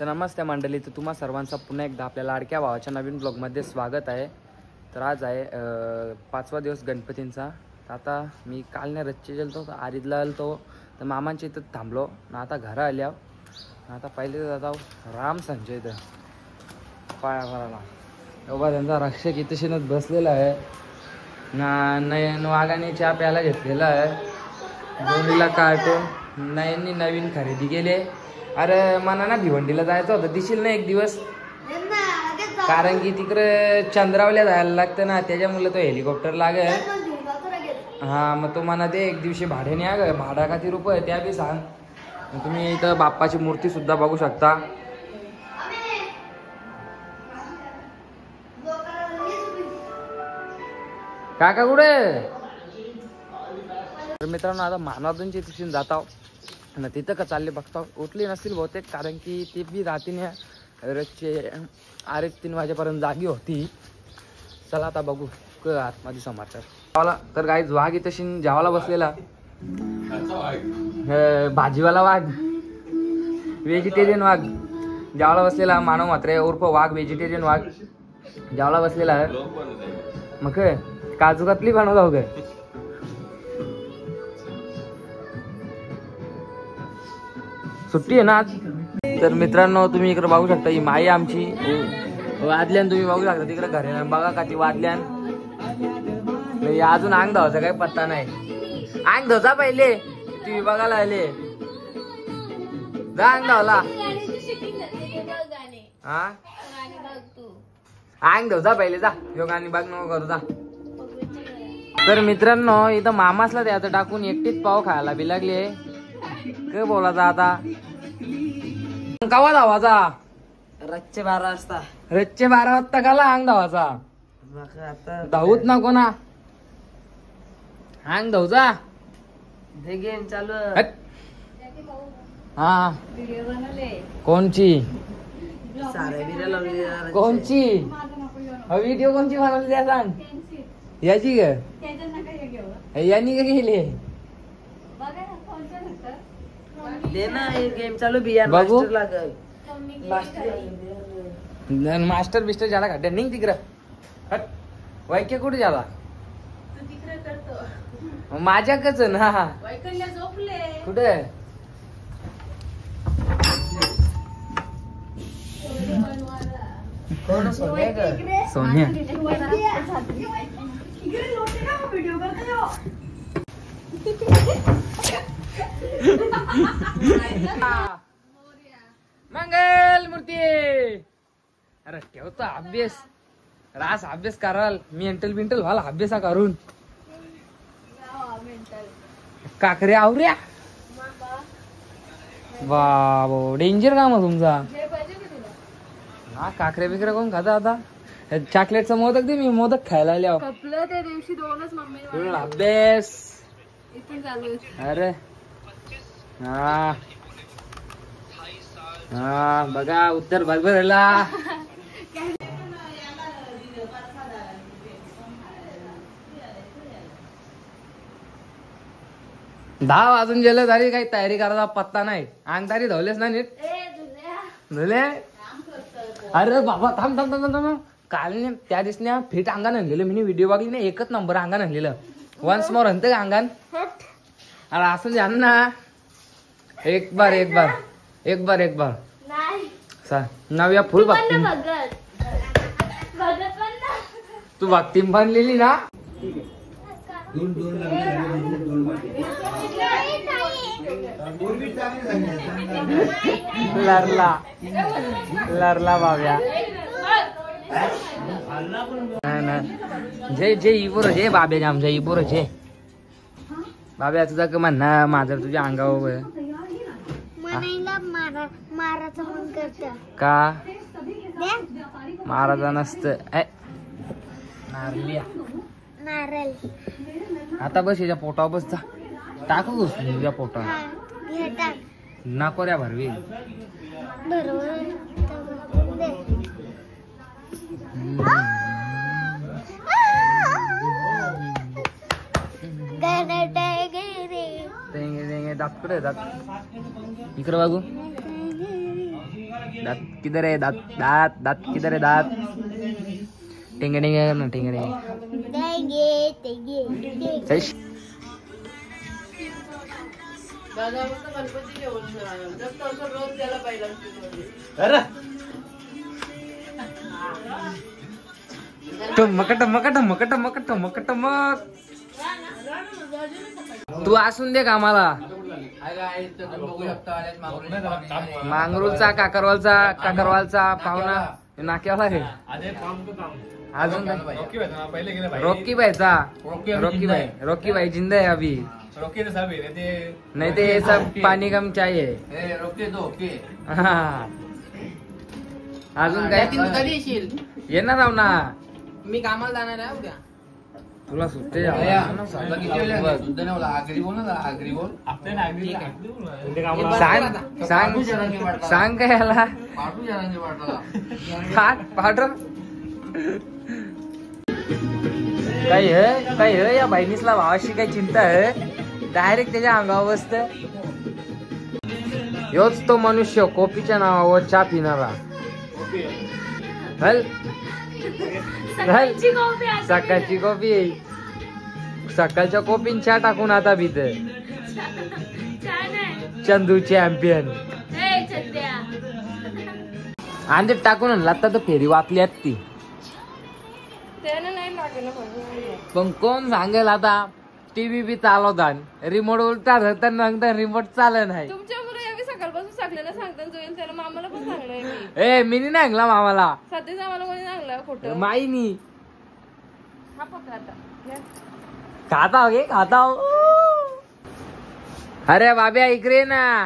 तर नमस्ते मंडळी, तर तुम्हा सर्वांचा पुन्हा एकदा आपल्या लाडक्या भावाच्या नवीन ब्लॉगमध्ये स्वागत आहे। तर आज आहे 5वा दिवस गणपतींचा। तर आता मी काल नाही रच्चे गेलतो, आरिदला आलतो, तर मामांच्या इथं थांबलो ना। आता घरा आल्यावर आता पहिले जाता राम संजय इथं पाया भरायला। एवढा त्यांचा रक्षक इथेशीनच बसलेला आहे ना। नयन वाघाने चहा प्यायला घेतलेला आहे, दोन्हीला कार्टून। नयननी नवीन खरेदी केले। अरे मला ना भिवंडीला जायचं होतं, दिशील ना एक दिवस, कारण की तिकडे चंद्रावल्या जायला लागतं ना, त्याच्यामुळे तो हेलिकॉप्टर लागेल। हा मग तो म्हणा ते एक दिवशी भाड्याने या ग, भाडा किती रुपये त्या बी सांग। तुम्ही इथं बाप्पाची मूर्ती सुद्धा बघू शकता। काका कुठे? तर मित्रांनो आता मानवदनची तिथून जात आहो ना, तिथं का चालले बघता उठली नसतील बहुतेक, कारण की ती बी रात्रीने रोजचे 3:30 वाजेपर्यंत जागी होती। चला आता बघू आतमध्ये समाचार। तर गाईज वाघ इथं जेवायला बसलेला, भाजीवाला वाघ, व्हेजिटेरियन वाघ जेवायला बसलेला। मानव मात्रे उर्फ वाघ व्हेजिटेरियन वाघ जेवायला बसलेला आहे। मग काजू कतली बनवत हो ग? सुट्टी आहे ना आज। तर मित्रांनो तुम्ही इकडे बघू शकता, ही माई आमची वादल्यान, तुम्ही बघू शकता तिकडे घरी बघा का ती वादल्यान। अजून अंग धावायचा काही पत्ता नाही। अंग धोचा पहिले टीव्ही बघायला आले, जा अंग धावला। हा अंग धोचा पहिले, जा योग आणि बघ नको करू जा। तर मित्रांनो इथं मामासला द्यायचं टाकून एकटीच पाव खायला बी लागले। काय बोलायचा आता? कवा धावाचा? रातचे 12 वाजता। रातचे 12 वाजता काला अंग धावाचा? धावूच नको ना, अंग धावचा। गेम चालू हा कोणची कोणची व्हिडिओ कोणची बनवली त्या सांग? याची ग यांनी का गेली? दे ना गेम चालू बिया बघू। मास्टर लागल मास्टर बिस्टर झाला का? निघ तिकडं, हट। वाक्य कुठे झाला? माझ्याकच ना कुठे? सोन्या मंगल मूर्ती। अरे ठेवतो अभ्यास, रास अभ्यास कराल मेंटल बिंटल व्हाल अभ्यासा करून। काकऱ्या आवऱ्या बाबो, डेंजर काम तुमचा। हा काकऱ्या बिकऱ्या कोण खाता आता? चॉकलेटचा मोदक दे, मी मोदक खायला आले आहो। त्या दिवशी 2च मम्मी अभ्यास इथून चालू। अरे हा हा बघा उत्तर बरोबरला। दहा वाजून गेले तरी काही तयारी करायचा पत्ता नाही। अंगदारी धवलेस ना नीट धुले? अरे बाबा थांब थांब थांब थांब, काल त्या दिवशी फिट अंगान आणलेलं मी, व्हिडिओ बघली ना, एकच नंबर अंगान आणलेलं। वन्स मोर आणते का अंगान? अरे असं जाण ना, एक बार एक बार एक बार एक बार नव्या फुल भक्ती। तू भक्ती बनलेली ना? लरला लरला बाब्या जय जय इबोर जय बाब्या आमच्या इबोर जय बाब्या। तुझा का म्हणणं माझं तुझ्या अंगावर माराचं मन करत का? महाराजा नसत नारलिया नारळ। आता बस याच्या पोटावर बस, जा टाकू घुसली तुझ्या पोटावर नको ऱ्या भरवी। दात कुठे दात? इकडे बघू दात किधर है? दात दात दात किधर है? दात टिंगे टिंगे करना टिंगे टिंगे। तू असून दे का आम्हाला मांगरूळचा काकरवालचा पाहुणा नाक्याला आहे अजून रॉकी भाई जिंदा है अभी नहीं तो ये सब पानी कम चाहिए हाँ अजून काय येणार आहो ना मी कामाला जाणार आहे उद्या तुला सुट्टे सांग काय याला पाठव काही है या बहिणीसला भावाशी काही चिंता आहे डायरेक्ट त्याच्या अंगावर बसत योच तो मनुष्य कॉफीच्या नावावर चहा पिणारा हल सकाळची कॉफी सकाळच्या कॉफीन चहा टाकून आता पित चंदू चॅम्पियन अंधेत टाकून लागता तर फेरी वाचली ती पण कोण सांगेल आता टीव्ही बी चालवतात रिमोट उलटा धरतात नंतर रिमोट चालत नाही सकाळपासून सगळ्यांना सांगतात जोईल त्याला मामाला पण सांगणार ए मी नाही सांगला मामाला सध्याच आम्हाला कोणी सांगलं खोटं माईनी हा पकड आता खाता घे खाता अरे बाब्या इकडे ना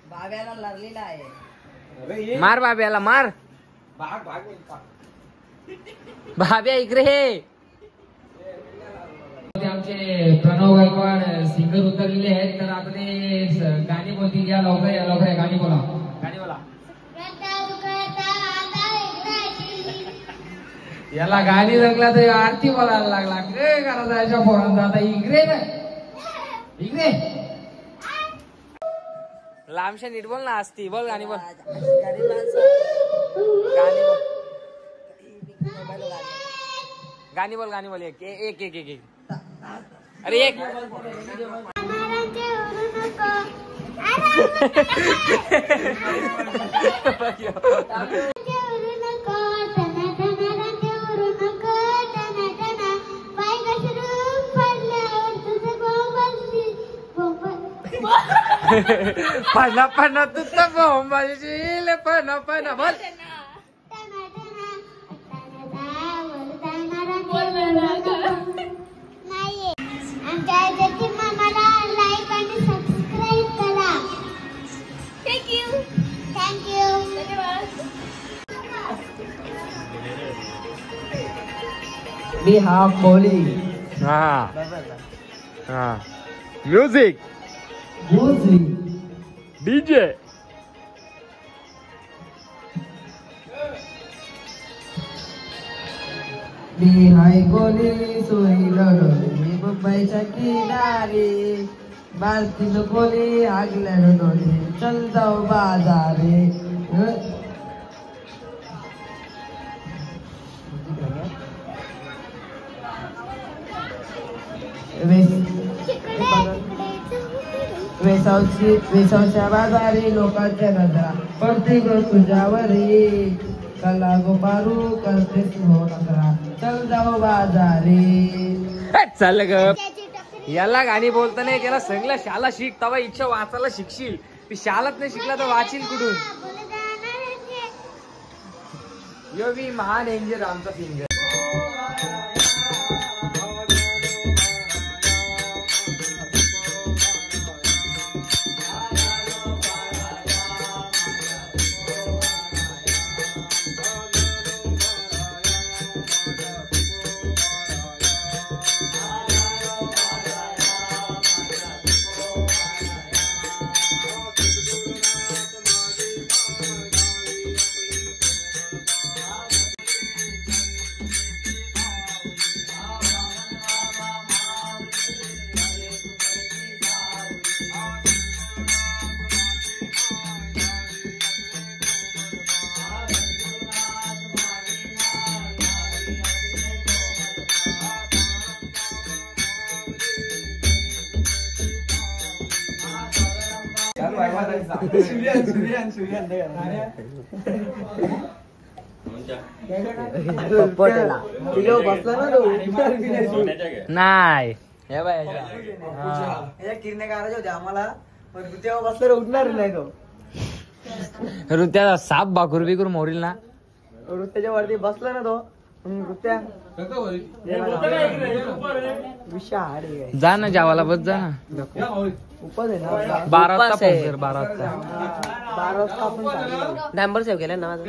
बाब्याला लागलेला आहे मार बाब्याला मार बाब्या इकडे हे आमचे प्रणव गायकवाड सिंगर उतरलेले आहेत तर आपले गाणी बोलतील या लवकर गाणी बोला याला गाणी लागला तर आरती बोलायला लागला काय करायचं याच्या पोरांचा आता इकडे लांबशा नीट बोल ना असती बोल गाणी बोल गाणी बोल एक अरे एक पन्ना तू तर पन्ना बोल मामाला लाईक आणि सबस्क्राईब करा. थँक्यू मी हा कोहली हाँ म्यूजिक डीजे मी हाय कोहली सोयी लढवली मुंबईच्या किनारी भारतीय कोहली आगल्या लढवली चल जाऊ बाजारे वेसावच्या बाजारी लोकांच्या नजरा पडते ग तुझ्यावरी कला गोपारू करतेस हो नजरा चल जाऊ बाजारी चल ग याला गाणी बोलता नाही त्याला सगळं शाला शिक तवा इच्छा वाचायला शिकशील ती शालाच नाही शिकला तर वाचील कुठून यो बी महान एंजर आमचा सिंगर नाही किरणे काढायचे होते आम्हाला पण तेव्हा बसल्यावर उठणार नाही तो. ऋत्या साप बाकूर बिकूर मोरील ना. त्याच्या वरती बसला ना तो त्या जा ना जेवायला बस जा ना. उपवास आहे ना 12 वाजता पोहोचेल, 12 वाजता. 12 वाजता आपण नंबर सेव्ह केला ना माझा.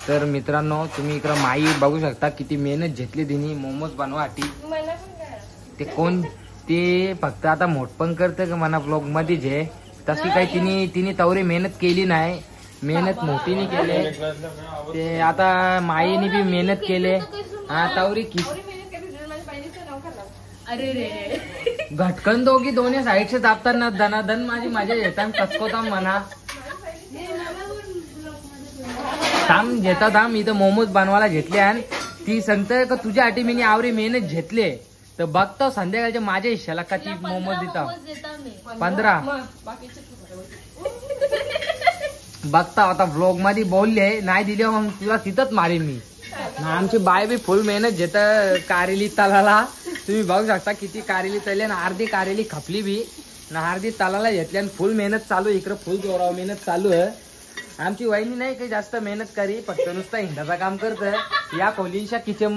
तर मित्रांनो तुम्ही इकडं माई बघू शकता किती मेहनत घेतली तिने मोमोज बनवासाठी. मला पण काय ते कोण ते फक्त आता मोठ पण करतं का मना ब्लॉग मध्ये जे तशी काही तिने तवरी मेहनत केली नाही. मेहनत मोठीने केले ते आता माईने बी मेहनत केले. हा तवरी अरे रे घटकन दोघी दोन्ही साईडचे दाबताना धनाधन माझी मजा येतात कसकोता म्हणा. थांब घेता थांब इथं मोमोज बनवायला घेतले आणि ती सांगते का तुझ्यासाठी मी आवरी मेहनत घेतले तर बघतो संध्याकाळच्या माझ्या हिश्श्याला का ती मोमोज देता 15 बघता आता व्लॉग मध्ये बोलले नाही दिले मग तुला तिथंच मारेन मी. आमची बाय बी फुल मेहनत घेत कारेली तलाला. तुम्ही बघू शकता किती कारेली तळली आणि अर्धी कारेली खपली बी ना अर्धी तलाला घेतली आणि फुल मेहनत चालू इकडे फुल जोरावर मेहनत चालू आहे. आमची वहिनी नाही काही जास्त मेहनत करी फक्त नुसतं हिंडाचा काम करत या खोलींच्या किचन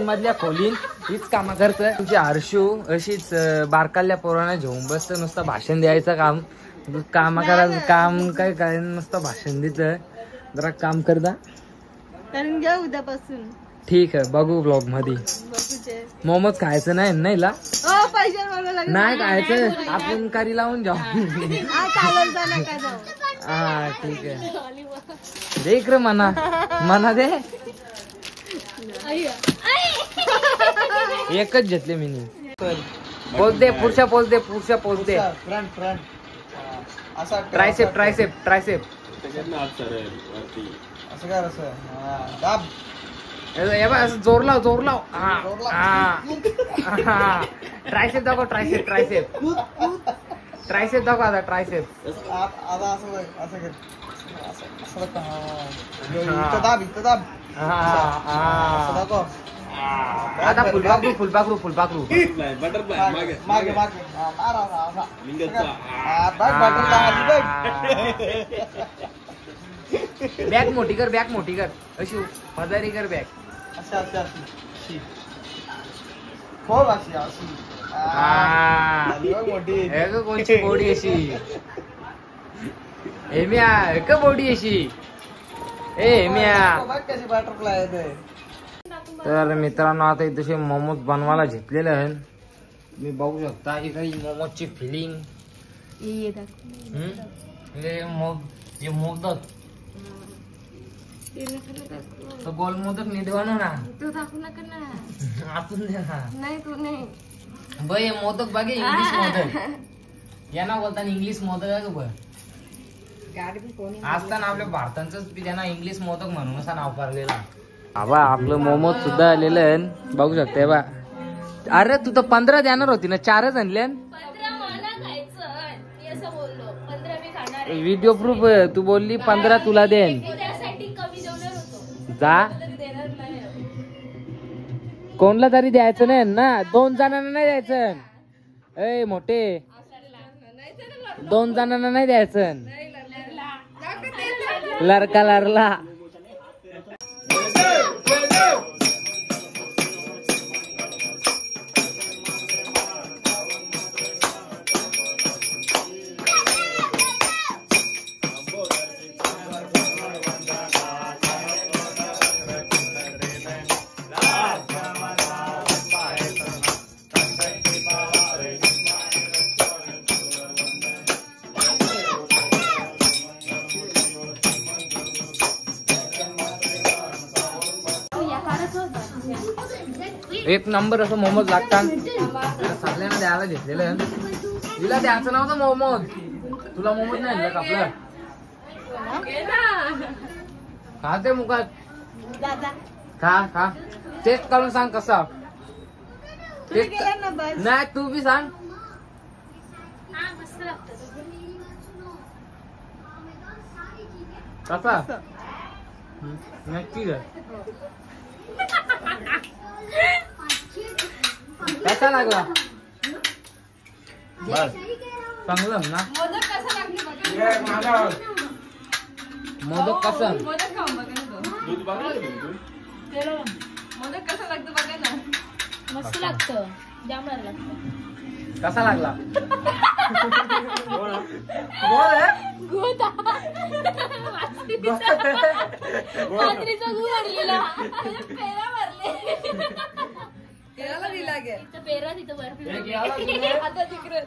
मधल्या खोलीन हीच कामं करत. तुमची हर्षू अशीच बारकाल्या पोरांना घेऊन बसत नुसतं भाषण द्यायचं काम करायचं काम काय काय नुसतं भाषण द्यायचं. जरा काम करता कारण घ्या उद्यापासून. ठीक आहे बघू ब्लॉग मध्ये. मोमोज खायचं नाही नाही ला नाही खायचं आपण करी लावून जाऊ. हा ठीक आहे दे इकडे मना दे. एकच घेतले मी पोच दे पुढच्या पोच दे ट्रायसेप असं जोर लाव ट्रायसेप दाखव ट्रायसेप दाखव आता ट्रायसेप आता फुलपाखरू बॅग मोठी कर अशी मजारी कर बॅग. कोणची बॉडी अशी हेम्या का बॉडी अशी हेम्या. तर मित्रांनो आता इथे मोमोज बनवायला घेतलेले आहे. मी बघू शकता ही काही मोमोजची फिलिंग मोदक तो गोल मोदक नीट बनव ना. तू दाखवू नका ना. आपण दे ना. नाही तू नाही बाई मोदक बघे इंग्लिश मोदक यांना बोलतात इंग्लिश मोदक आहे का असताना आपल्या भारतांच त्यांना इंग्लिश मोदक म्हणून असा नाव पाडलेला. आबा आपलं मोमोज सुद्धा आलेलं आहे बघू शकते बा. अरे तू तर 15 देणार होती ना 4च आणले. 15 मला खायचं मी असं बोललो 15 मी खाणार आहे. व्हिडिओ प्रूफ तू बोलली 15 तुला देन. त्यासाठी कमी देणार होतो जा देणार नाही. कोणला तरी द्यायचं नाही ना 2 जणांना नाही द्यायचं. ए मोठे 2 जणांना नाही द्यायचं. लरला एक नंबर असं मोमोज लागतात. सगळ्यांना द्यायला घेतलेलं तिला द्यायचं नव्हतं मोमोज. तुला मोमोज नाही आणलं का आपलं खाते मुखात खा टेस्ट करून सांग कसा. नाही तू बी सांग मस्त लागतं. कसा नक्की ग कसा लागला बस चांगलं ना. मोदक कसं लागले बघा. मोदक कसं मोदक खाऊन बघा ना तो. मोदक कसं लागतं बघा ना. मस्त लागतं. जामर लागतं. कसा लागला रात्रीचा गुळ आणलेला. पेरा भरले. तिथं पेरा तिथं बर्फी. आता तिकडे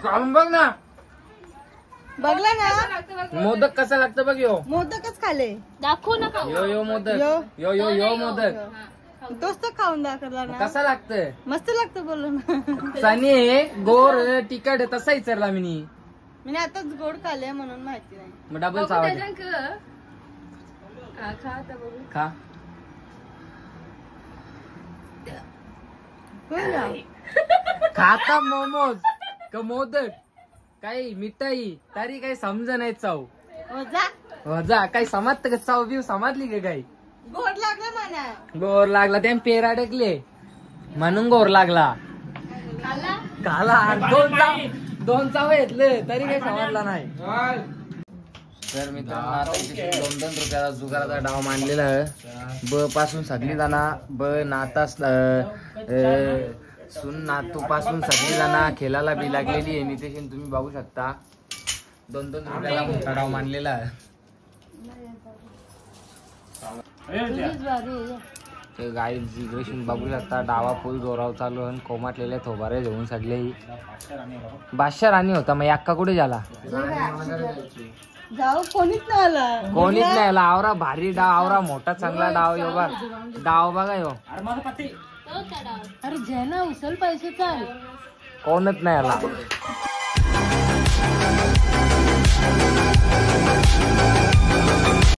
खाऊन बघ ना. बघला ना मोदक कसा लागतं बघ यो. मोदकच खाले दाखव ना खाऊ. यो यो मोदक यो यो यो मोदक तोच तर खाऊन दाखवला ना. कसा लागतंय मस्त लागतं बोललो ना. सनी गोर तिखट तसा विचारला मी आताच गोड खाले म्हणून माहिती नाही. मग डबल चावायचं खा आता बघू. खा होय ना? खाता मोमोज का मोदक काही मिठाई तरी काही समज नाही चाव. हो जा. जा काही समजत का चाव बिव समजली का काही. गोड लागलं म्हणा. गोर लागला त्या पेरा अडकले म्हणून गोर लागला. खाला दोन चाव घेतले तरी काही समजला नाही. तर मित्रांनो आता इथे 2-2 रुपयाचा जुगाराचा डाव मांडलेला आहे. ब पासून सगळी जाणा ब नाता सुन नातू पासून सगळी जाणा खेळायला बी लागलेली आहे. नितेशन तुम्ही बघू शकता 2-2 रुपयाला मोठा डाव मांडलेला आहे. ते गाई इकडे बघू शकता डावा फुल जोराव चालू आणि कोमाटलेले थोबारे घेऊन सगळे. बादशाह राणी होता मग अक्का कुठे झाला. जाऊ कोणीच नाही आला. कोणीच नाही आला. आवरा भारी डाव आवरा मोठा चांगला डाव यो बा डाव बघा यो. अरे जे ना उचल पैसे चाल. कोणच नाही आला.